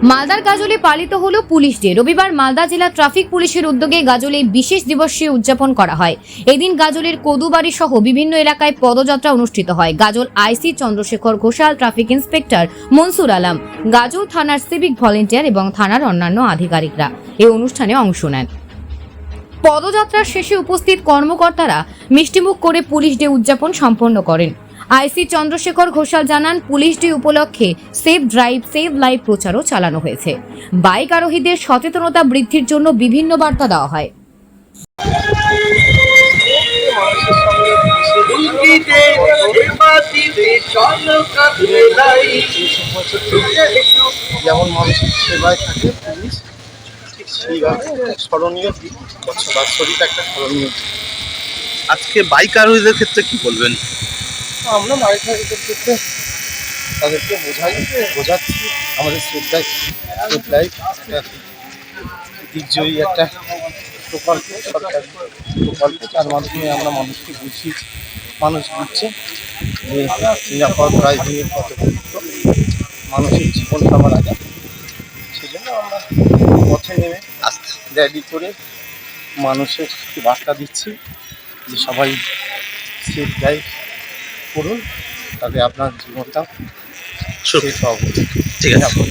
মালদার গাজলে পালিত হলো পুলিশ ডে। রবিবার মালদা জেলা ট্রাফিক পুলিশের উদ্যোগে গাজলে বিশেষ দিবসে উদযাপন করা হয়। এদিন গাজলের কদুবাড়ি সহ বিভিন্ন এলাকায় পদযাত্রা অনুষ্ঠিত হয়। গাজল আইসি চন্দ্রশেখর ঘোষাল, ট্রাফিক ইন্সপেক্টর মনসুর আলম, গাজল থানার সিভিক ভলেন্টিয়ার এবং থানার অন্যান্য আধিকারিকরা এই অনুষ্ঠানে অংশ নেন। পদযাত্রার শেষে উপস্থিত কর্মকর্তারা মিষ্টিমুখ করে পুলিশ ডে উদযাপন সম্পন্ন করেন। আইসি চন্দ্রশেখর ঘোষাল জানান, পুলিশ ডে উপলক্ষে সেভ ড্রাইভ সেভ লাইফ প্রচারও চালানো হয়েছে। বাইক আরোহীদের সচেতনতা বৃদ্ধির জন্য বিভিন্ন বার্তা দেওয়া হয়। যেমন মানুষের সেবায় থাকে পুলিশ, ঠিক সেইভাবে স্মরণীয় দিক, বাৎসরিক একটা স্মরণীয় দিক। আজকে বাইক আরোহীদের ক্ষেত্রে কি বলবেন? আমরা বাইক রাইডারদের ক্ষেত্রে তাদেরকে বোঝাচ্ছি আমাদের সেফ লাইফ একটা দিকজয়ী একটা প্রকল্প, সরকারি প্রকল্প, যার মাধ্যমে আমরা মানুষকে বুঝিয়েছি, মানুষ বুঝছে যে নিরাপদ ড্রাইভিংয়ের কত গুরুত্ব, মানুষের জীবন সবার আগে। সেজন্য আমরা পথে নেমে র্যালি করে মানুষের বার্তা দিচ্ছি যে সবাই সেফ ড্রাইভ করুন, তাতে আপনার জীবনটা সেফ হবে। ঠিক আছে।